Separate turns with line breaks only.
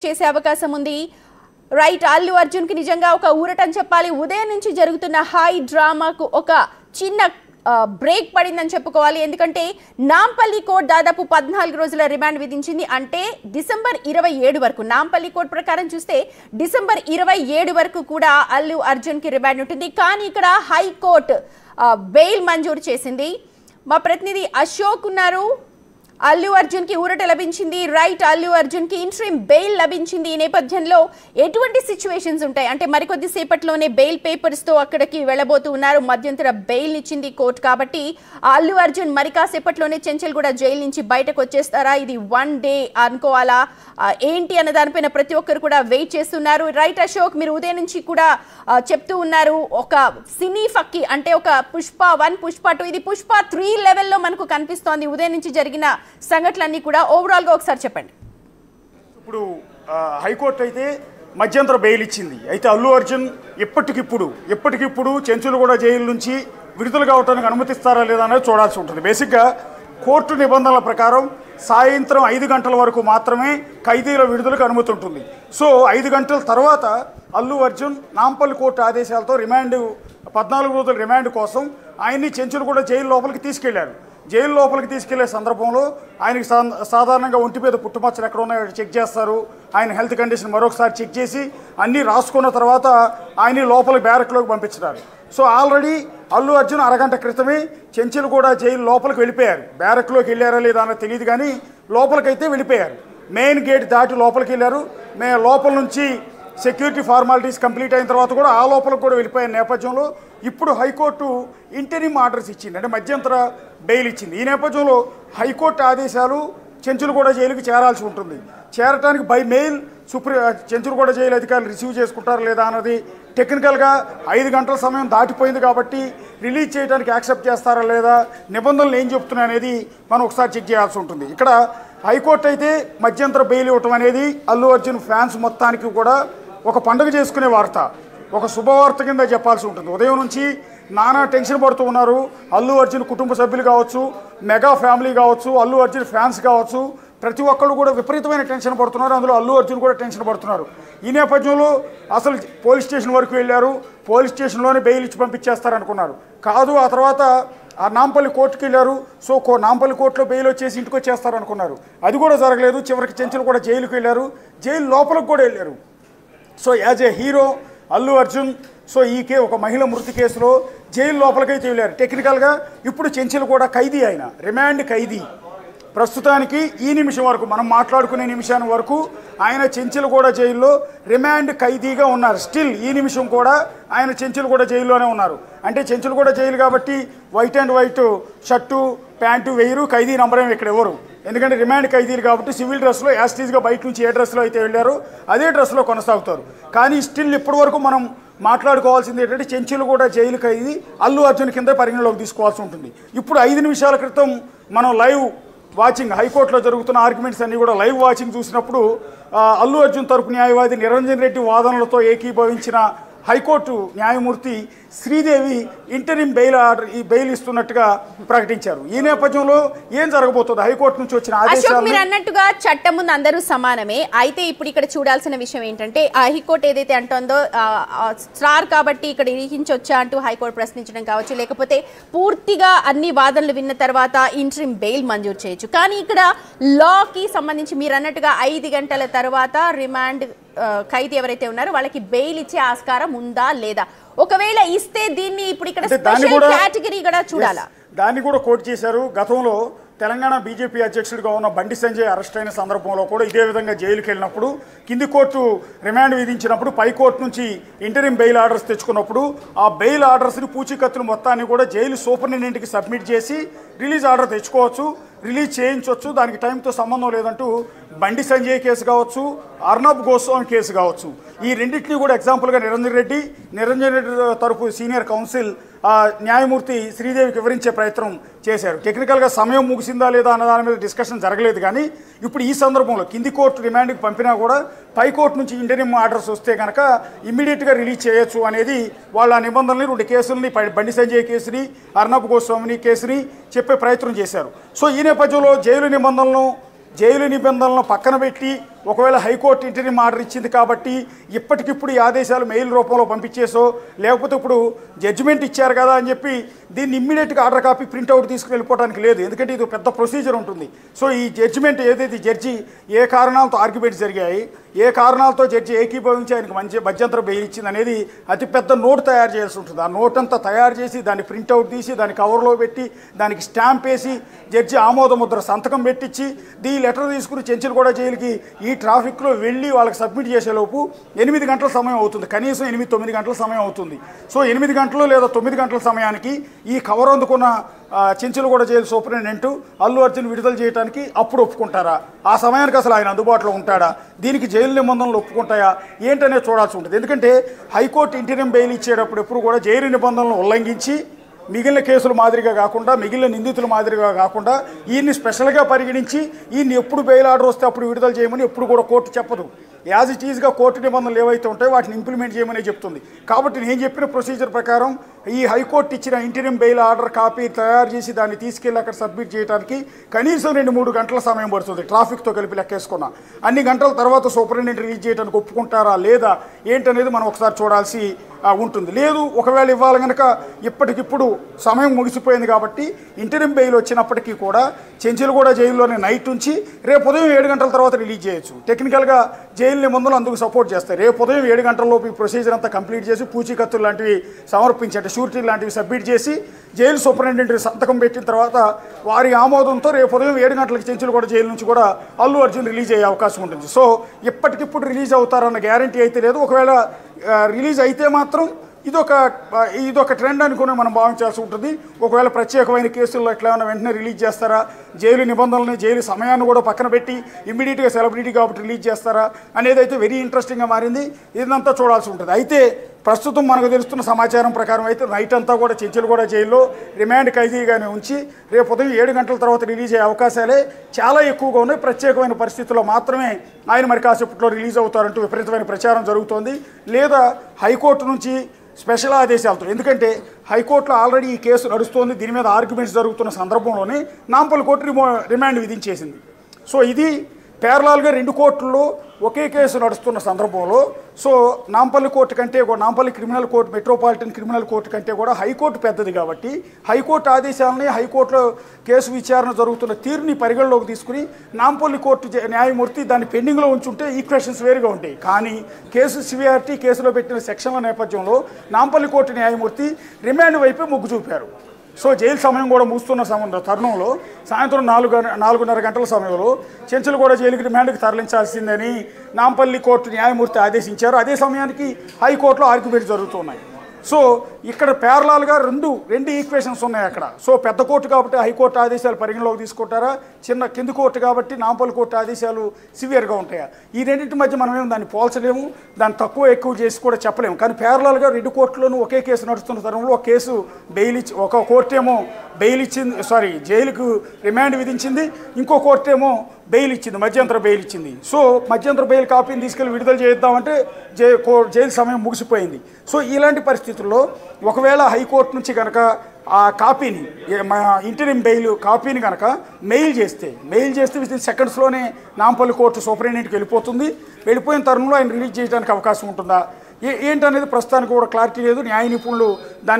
చేసే అవకాశం ఉంది. రైట్, అల్లు అర్జున్ కి నిజంగా ఒక ఊరటం చెప్పాలి. ఉదయం నుంచి జరుగుతున్న హై డ్రామాకు ఒక చిన్న బ్రేక్ పడిందని చెప్పుకోవాలి. ఎందుకంటే నాంపల్లి కోర్టు దాదాపు 14 రోజుల రిమాండ్ విధించింది. అంటే డిసెంబర్ 27 వరకు, నాంపల్లి కోర్టు ప్రకారం చూస్తే డిసెంబర్ 27 వరకు కూడా అల్లు అర్జున్ కి రిమాండ్ ఉంటుంది. కానీ ఇక్కడ హైకోర్టు బెయిల్ మంజూరు చేసింది. మా ప్రతినిధి అశోక్ ఉన్నారు. అల్లు అర్జున్ కి ఊరట లభించింది. రైట్, అల్లు అర్జున్ కి ఇంట్రీమ్ బెయిల్ లభించింది. ఈ నేపథ్యంలో ఎటువంటి సిచ్యువేషన్స్ ఉంటాయి అంటే మరికొద్ది సేపట్లోనే బెయిల్ పేపర్స్ తో అక్కడికి వెళ్ళబోతూ ఉన్నారు. మధ్యంతర బెయిల్ ఇచ్చింది కోర్టు కాబట్టి అల్లు అర్జున్ మరి కాసేపట్లోనే చెంచల్గూడ జైలు నుంచి బయటకు వచ్చేస్తారా, ఇది 1 డే అనుకోవాలా, ఏంటి అన్న దానిపైన ప్రతి ఒక్కరు కూడా వెయిట్ చేస్తున్నారు. రైట్ అశోక్, మీరు ఉదయం నుంచి కూడా చెప్తూ ఉన్నారు ఒక సినీ ఫక్కి అంటే ఒక పుష్ప 1 పుష్ప 2 ఇది పుష్ప 3 లెవెల్లో మనకు కనిపిస్తోంది. ఉదయం నుంచి జరిగిన సంఘటనలన్నీ కూడా ఓవరాల్ గా ఒకసారి చెప్పండి.
ఇప్పుడు హైకోర్టు అయితే మధ్యంతర బెయిల్ ఇచ్చింది. అయితే అల్లు అర్జున్ ఎప్పటికిప్పుడు చెంచులగూడ జైలు నుంచి విడుదల కావడానికి అనుమతిస్తారా లేదా అనేది చూడాల్సి ఉంటుంది. బేసిక్గా కోర్టు నిబంధనల ప్రకారం సాయంత్రం 5 గంటల వరకు మాత్రమే ఖైదీల విడుదలకు అనుమతి ఉంటుంది. సో 5 గంటల తర్వాత అల్లు అర్జున్ నాంపల్లి కోర్టు ఆదేశాలతో 14 రోజుల రిమాండ్ కోసం ఆయన్ని చెంచులగూడ జైలు లోపలికి తీసుకెళ్లారు. జైలు లోపలికి తీసుకెళ్లే సందర్భంలో ఆయనకి సాధారణంగా ఒంటి మీద పుట్టుమచ్చలు ఎక్కడ ఉన్నాయో చెక్ చేస్తారు. ఆయన హెల్త్ కండిషన్ మరొకసారి చెక్ చేసి అన్నీ రాసుకున్న తర్వాత ఆయన లోపల బ్యారక్లోకి పంపించారు. సో ఆల్రెడీ అల్లు అర్జున్ అరగంట క్రితమే చెంచులగూడ జైలు లోపలికి వెళ్ళిపోయారు. బ్యారక్లోకి వెళ్ళారా లేదా అన్నది తెలియదు కానీ లోపలికైతే వెళ్ళిపోయారు. మెయిన్ గేట్ దాటి లోపలికి వెళ్ళారు. లోపల నుంచి సెక్యూరిటీ ఫార్మాలిటీస్ కంప్లీట్ అయిన తర్వాత కూడా ఆ లోపలికి కూడా వెళ్ళిపోయిన నేపథ్యంలో ఇప్పుడు హైకోర్టు ఇంటరిమ్ ఆర్డర్స్ ఇచ్చింది, అంటే మధ్యంతర బెయిల్ ఇచ్చింది. ఈ నేపథ్యంలో హైకోర్టు ఆదేశాలు చెంచులగూడ జైలుకి చేరాల్సి ఉంటుంది. చేరటానికి బై మెయిల్ చెంచులగూడ జైలు అధికారులు రిసీవ్ చేసుకుంటారు లేదా అన్నది టెక్నికల్గా 5 గంటల సమయం దాటిపోయింది కాబట్టి రిలీజ్ చేయడానికి యాక్సెప్ట్ చేస్తారా లేదా, నిబంధనలు ఏం చెప్తున్నాయి అనేది మనం ఒకసారి చెక్ చేయాల్సి ఉంటుంది. ఇక్కడ హైకోర్టు అయితే మధ్యంతర బెయిల్ ఇవ్వటం అనేది అల్లు అర్జున్ ఫ్యాన్స్ మొత్తానికి కూడా ఒక పండుగ చేసుకునే వార్త, ఒక శుభవార్త కింద చెప్పాల్సి ఉంటుంది. ఉదయం నుంచి నానా టెన్షన్ పడుతూ ఉన్నారు. అల్లు అర్జున్ కుటుంబ సభ్యులు కావచ్చు, మెగా ఫ్యామిలీ కావచ్చు, అల్లు అర్జున్ ఫ్యాన్స్ కావచ్చు, ప్రతి ఒక్కళ్ళు కూడా విపరీతమైన టెన్షన్ పడుతున్నారు. అందులో అల్లు అర్జున్ కూడా టెన్షన్ పడుతున్నారు. ఈ నేపథ్యంలో అసలు పోలీస్ స్టేషన్ వరకు వెళ్ళారు. పోలీస్ స్టేషన్లోనే బెయిల్ ఇచ్చి పంపించేస్తారనుకున్నారు. కాదు, ఆ తర్వాత ఆ నాంపల్లి కోర్టుకి వెళ్ళారు. సో నాంపల్లి కోర్టులో బెయిల్ వచ్చేసి ఇంటికి వచ్చేస్తారనుకున్నారు. అది కూడా జరగలేదు. చివరికి చెంచులగూడ జైలుకి వెళ్ళారు. జైలు లోపలికి కూడా వెళ్ళారు. So as a hero Allu Arjun so ఒక మహిళ మృతి కేసులో జైలు లోపలికైతే వెళ్ళారు. టెక్నికల్గా ఇప్పుడు చెంచులగూడ ఖైదీ, ఆయన రిమాండ్ ఖైదీ. ప్రస్తుతానికి ఈ నిమిషం వరకు మనం మాట్లాడుకునే నిమిషాన్ని వరకు ఆయన చెంచులగూడ జైల్లో రిమాండ్ ఖైదీగా ఉన్నారు. స్టిల్ ఈ నిమిషం కూడా ఆయన చెంచులగూడ జైల్లోనే ఉన్నారు. అంటే చెంచులగూడ జైలు కాబట్టి white and white shirt pant వేయరు, ఖైదీ నంబరేం ఇక్కడ ఎవరు, ఎందుకంటే రిమాండ్ ఖైదీలు కాబట్టి సివిల్ డ్రెస్లో యాస్టీజ్గా బయట నుంచి ఏ డ్రెస్లో అయితే వెళ్ళారో అదే డ్రెస్లో కొనసాగుతారు. కానీ స్టిల్ ఇప్పటి వరకు మనం మాట్లాడుకోవాల్సింది ఏంటంటే చెంచులగూడ జైలు ఖైదీ అల్లు అర్జున్ కింద పరిగణలోకి తీసుకోవాల్సి ఉంటుంది. ఇప్పుడు 5 నిమిషాల క్రితం మనం లైవ్ వాచింగ్ హైకోర్టులో జరుగుతున్న ఆర్గ్యుమెంట్స్ అన్నీ కూడా లైవ్ వాచింగ్ చూసినప్పుడు అల్లు అర్జున్ తరపు న్యాయవాది నిరంజన్ రెడ్డి వాదనలతో ఏకీభవించిన హైకోర్టు న్యాయమూర్తి శ్రీదేవి ఇంటరిమ్ బెయిల్ ఇస్తున్నట్టుగా ప్రకటించారు. ఈ నేపథ్యంలో ఏం జరగబోతుంది? హైకోర్టు నుంచి వచ్చిన ఆదేశాలు
మీరు అన్నట్టుగా చట్టం ముందు అందరూ సమానమే. అయితే ఇప్పుడు ఇక్కడ చూడాల్సిన విషయం ఏంటంటే హైకోర్టు ఏదైతే అంటుందో స్టార్ కాబట్టి ఇక్కడ ఇరికించొచ్చా అంటూ హైకోర్టు ప్రశ్నించడం కావచ్చు, లేకపోతే పూర్తిగా అన్ని వాదనలు విన్న తర్వాత ఇంటరిమ్ బెయిల్ మంజూరు చేయొచ్చు. కానీ ఇక్కడ లాకి సంబంధించి మీరు అన్నట్టుగా 5 గంటల తర్వాత రిమాండ్ ఖైదీ ఎవరైతే ఉన్నారో వాళ్ళకి బెయిల్ ఇచ్చే ఆస్కారం ఉందా లేదా, ఒకవేళ ఇస్తే దీన్ని ఇప్పుడు ఇక్కడ స్పెషల్ కేటగిరీ కూడా చూడాలా?
దాన్ని కూడా కోర్టు చేశారు. గతంలో తెలంగాణ బీజేపీ అధ్యక్షుడిగా ఉన్న బండి సంజయ్ అరెస్ట్ అయిన సందర్భంలో కూడా ఇదే విధంగా జైలుకి వెళ్ళినప్పుడు కింది కోర్టు రిమాండ్ విధించినప్పుడు పై కోర్టు నుంచి ఇంటరిమ్ బెయిల్ ఆర్డర్స్ తెచ్చుకున్నప్పుడు ఆ బెయిల్ ఆర్డర్స్ని పూచీకత్తులు మొత్తాన్ని కూడా జైలు సూపరింటెండెంట్కి సబ్మిట్ చేసి రిలీజ్ ఆర్డర్ తెచ్చుకోవచ్చు, రిలీజ్ చేయించవచ్చు, దానికి టైంతో సంబంధం లేదంటూ బండి సంజయ్ కేసు కావచ్చు, అర్నబ్ గోస్వామి కేసు కావచ్చు, ఈ రెండింటినీ కూడా ఎగ్జాంపుల్గా నిరంజన్ రెడ్డి తరపు సీనియర్ కౌన్సిల్ న్యాయమూర్తి శ్రీదేవికి వివరించే ప్రయత్నం చేశారు. టెక్నికల్గా సమయం ముగిసిందా లేదా అన్న దాని మీద డిస్కషన్ జరగలేదు. కానీ ఇప్పుడు ఈ సందర్భంలో కింది కోర్టు రిమాండ్కి పంపినా కూడా పై కోర్టు నుంచి ఇంటరిమ్ ఆర్డర్స్ వస్తే కనుక ఇమ్మీడియట్గా రిలీజ్ చేయొచ్చు అనేది వాళ్ళ నిబంధనల్ని 2 కేసుల్ని బండి సంజయ్ కేసుని అర్నబ్ గోస్వామిని కేసుని చెప్పే ప్రయత్నం చేశారు. సో ఈ నేపథ్యంలో జైలు నిబంధనలను పక్కన పెట్టి ఒకవేళ హైకోర్టు ఇంటరిమ్ ఆర్డర్ ఇచ్చింది కాబట్టి ఇప్పటికిప్పుడు ఈ ఆదేశాలు మెయిల్ రూపంలో పంపించేసో లేకపోతే ఇప్పుడు జడ్జిమెంట్ ఇచ్చారు కదా అని చెప్పి దీన్ని ఇమ్మీడియట్గా ఆర్డర్ కాపీ ప్రింట్అవుట్ తీసుకుని వెళ్ళిపోవడానికి లేదు, ఎందుకంటే ఇది పెద్ద ప్రొసీజర్ ఉంటుంది. సో ఈ జడ్జిమెంట్ ఏదైతే జడ్జి ఏ కారణాలతో ఆర్గ్యుమెంట్స్ జరిగాయి, ఏ కారణాలతో జడ్జి ఏకీభవించి ఆయనకు మధ్యంతర బెయిల్ ఇచ్చింది అనేది అతిపెద్ద నోట్ తయారు చేయాల్సి ఉంటుంది. ఆ నోట్ అంతా తయారు చేసి దాన్ని ప్రింట్అవుట్ తీసి దాన్ని కవర్లో పెట్టి దానికి స్టాంప్ వేసి జడ్జి ఆమోద ముద్ర సంతకం పెట్టించి ఈ లెటర్ తీసుకుని చెంచులగూడ జైలుకి ఈ ట్రాఫిక్లో వెళ్ళి వాళ్ళకి సబ్మిట్ చేసేలోపు 8 గంటల సమయం అవుతుంది, కనీసం 8-9 గంటల సమయం అవుతుంది. సో 8 గంటలు లేదా 9 గంటల సమయానికి ఈ కవర్ అందుకున్న చెంచులగూడ జైలు సూపరింటెండెంట్ అల్లు అర్జున్ విడుదల చేయడానికి అప్పుడు ఒప్పుకుంటారా? ఆ సమయానికి అసలు ఆయన అందుబాటులో ఉంటాడా? దీనికి జైలు నిబంధనలు ఒప్పుకుంటాయా ఏంటనేది చూడాల్సి ఉంటుంది. ఎందుకంటే హైకోర్టు ఇంటరిమ్ బెయిల్ ఇచ్చేటప్పుడు ఎప్పుడు కూడా జైలు నిబంధనలను ఉల్లంఘించి మిగిలిన కేసుల మాదిరిగా కాకుండా మిగిలిన నిందితుల మాదిరిగా కాకుండా ఈయన్ని స్పెషల్గా పరిగణించి ఈయన్ని ఎప్పుడు బెయిల్ ఆర్డర్ వస్తే అప్పుడు విడుదల చేయమని ఎప్పుడు కూడా కోర్టు చెప్పదు. యాజ్ ఇట్ ఈజ్గా కోర్టు నిబంధనలు ఏవైతే ఉంటాయో వాటిని ఇంప్లిమెంట్ చేయమని చెప్తుంది. కాబట్టి నేను చెప్పిన ప్రొసీజర్ ప్రకారం ఈ హైకోర్టు ఇచ్చిన ఇంటరిమ్ బెయిల్ ఆర్డర్ కాపీ తయారు చేసి దాన్ని తీసుకెళ్ళి అక్కడ సబ్మిట్ చేయడానికి కనీసం 2-3 గంటల సమయం పడుతుంది. ట్రాఫిక్తో కలిపి లెక్కేసుకున్నా అన్ని గంటల తర్వాత సూపరింటెండెంట్ రిలీజ్ చేయడానికి ఒప్పుకుంటారా లేదా ఏంటనేది మనం ఒకసారి చూడాల్సి ఉంటుంది. లేదు ఒకవేళ ఇవ్వాలి కనుక ఇప్పటికిప్పుడు సమయం ముగిసిపోయింది కాబట్టి ఇంటరిమ్ బెయిల్ వచ్చినప్పటికీ కూడా చెంచులగూడ జైల్లోనే నైట్ ఉంచి రేపు ఉదయం 7 గంటల తర్వాత రిలీజ్ చేయొచ్చు. టెక్నికల్గా జైలు నిబంధనలు అందుకు సపోర్ట్ చేస్తాయి. రేపు ఉదయం 7 గంటలలోపు ఈ ప్రొసీజర్ అంతా కంప్లీట్ చేసి పూచీకత్తులు లాంటివి సమర్పించి అంటే షూరిటీ లాంటివి సబ్మిట్ చేసి జైలు సూపరింటెండెంట్ సంతకం పెట్టిన తర్వాత వారి ఆమోదంతో రేపు ఉదయం 7 గంటలకు చెంచులగూడ జైలు నుంచి కూడా అల్లు అర్జున్ రిలీజ్ అయ్యే అవకాశం ఉంటుంది. సో ఇప్పటికిప్పుడు రిలీజ్ అవుతారన్న గ్యారంటీ అయితే లేదు. ఒకవేళ రిలీజ్ అయితే మాత్రం ఇదొక ట్రెండ్ అనుకుని మనం భావించాల్సి ఉంటుంది. ఒకవేళ ప్రత్యేకమైన కేసుల్లో ఎట్లా ఏమైనా వెంటనే రిలీజ్ చేస్తారా, జైలు నిబంధనలని జైలు సమయాన్ని కూడా పక్కన పెట్టి ఇమ్మీడియట్గా సెలబ్రిటీ కాబట్టి రిలీజ్ చేస్తారా అనేది అయితే వెరీ ఇంట్రెస్టింగ్గా మారింది. ఇదంతా చూడాల్సి ఉంటుంది. అయితే ప్రస్తుతం మనకు తెలుస్తున్న సమాచారం ప్రకారం అయితే నైట్ అంతా కూడా చెంచులగూడ జైల్లో రిమాండ్ ఖైదీగానే ఉంచి రేపు ఉదయం 7 గంటల తర్వాత రిలీజ్ అయ్యే అవకాశాలే చాలా ఎక్కువగా ఉన్నాయి. ప్రత్యేకమైన పరిస్థితుల్లో మాత్రమే ఆయన మరి కాసేపట్లో రిలీజ్ అవుతారంటూ విపరీతమైన ప్రచారం జరుగుతోంది. లేదా హైకోర్టు నుంచి స్పెషల్ ఆదేశాలతో, ఎందుకంటే హైకోర్టులో ఆల్రెడీ ఈ కేసు నడుస్తోంది, దీని మీద ఆర్గ్యుమెంట్స్ జరుగుతున్న సందర్భంలోనే నాంపల్లి కోర్టు రిమాండ్ విధించేసింది. సో ఇది పేర్లాల్గా 2 కోర్టుల్లో ఒకే కేసు నడుస్తున్న సందర్భంలో సో నాంపల్లి కోర్టు కంటే Nampally criminal court metropolitan criminal court కంటే కూడా హైకోర్టు పెద్దది కాబట్టి హైకోర్టు ఆదేశాలని హైకోర్టులో కేసు విచారణ జరుగుతున్న తీరుని పరిగణలోకి తీసుకుని నాంపల్లి కోర్టు న్యాయమూర్తి దాన్ని పెండింగ్లో ఉంచుంటే ఈక్వెషన్స్ వేరుగా ఉంటాయి. కానీ కేసు సివియారిటీ కేసులో పెట్టిన సెక్షన్ల నేపథ్యంలో నాంపల్లి కోర్టు న్యాయమూర్తి రిమాండ్ వైపే మొగ్గు చూపారు. సో జైలు సమయం కూడా ముగుస్తున్న తరుణంలో సాయంత్రం 4:30 గంటల సమయంలో చెంచులగూడ జైలుకి రిమాండ్కి తరలించాల్సిందని నాంపల్లి కోర్టు న్యాయమూర్తి ఆదేశించారు. అదే సమయానికి హైకోర్టులో ఆర్గ్యుమెంట్స్ జరుగుతున్నాయి. సో ఇక్కడ ప్యారలాల్గా రెండు ఈక్వేషన్స్ ఉన్నాయి అక్కడ. సో పెద్ద కోర్టు కాబట్టి హైకోర్టు ఆదేశాలు పరిగణలోకి తీసుకుంటారా, కింది కోర్టు కాబట్టి నాంపల్లి కోర్టు ఆదేశాలు సివియర్గా ఉంటాయా? ఈ రెండింటి మధ్య మనమేం దాన్ని పోల్చలేము, దాన్ని తక్కువ ఎక్కువ చేసి కూడా చెప్పలేము. కానీ ప్యారలాల్గా 2 కోర్టులోనూ ఒకే కేసు నడుస్తున్న తరుణంలో ఒక కేసు ఒక కోర్టు ఏమో జైలుకు రిమాండ్ విధించింది, ఇంకో కోర్టు ఏమో బెయిల్ ఇచ్చింది, మధ్యంతర బెయిల్ ఇచ్చింది. సో మధ్యంతర బెయిల్ కాపీని తీసుకెళ్ళి విడుదల చేద్దామంటే జైలు సమయం ముగిసిపోయింది. సో ఇలాంటి పరిస్థితుల్లో ఒకవేళ హైకోర్టు నుంచి కనుక ఆ కాపీని ఇంటరిమ్ బెయిల్ కాపీని కనుక మెయిల్ చేస్తే వితిన్ సెకండ్స్లోనే నాంపల్లి కోర్టు సూపరింటెండెంట్కి వెళ్ళిపోయిన తరుణంలో ఆయన రిలీజ్ చేయడానికి అవకాశం ఉంటుందా ఏంటనేది ప్రస్తుతానికి కూడా క్లారిటీ లేదు. న్యాయ నిపుణులు దాన్ని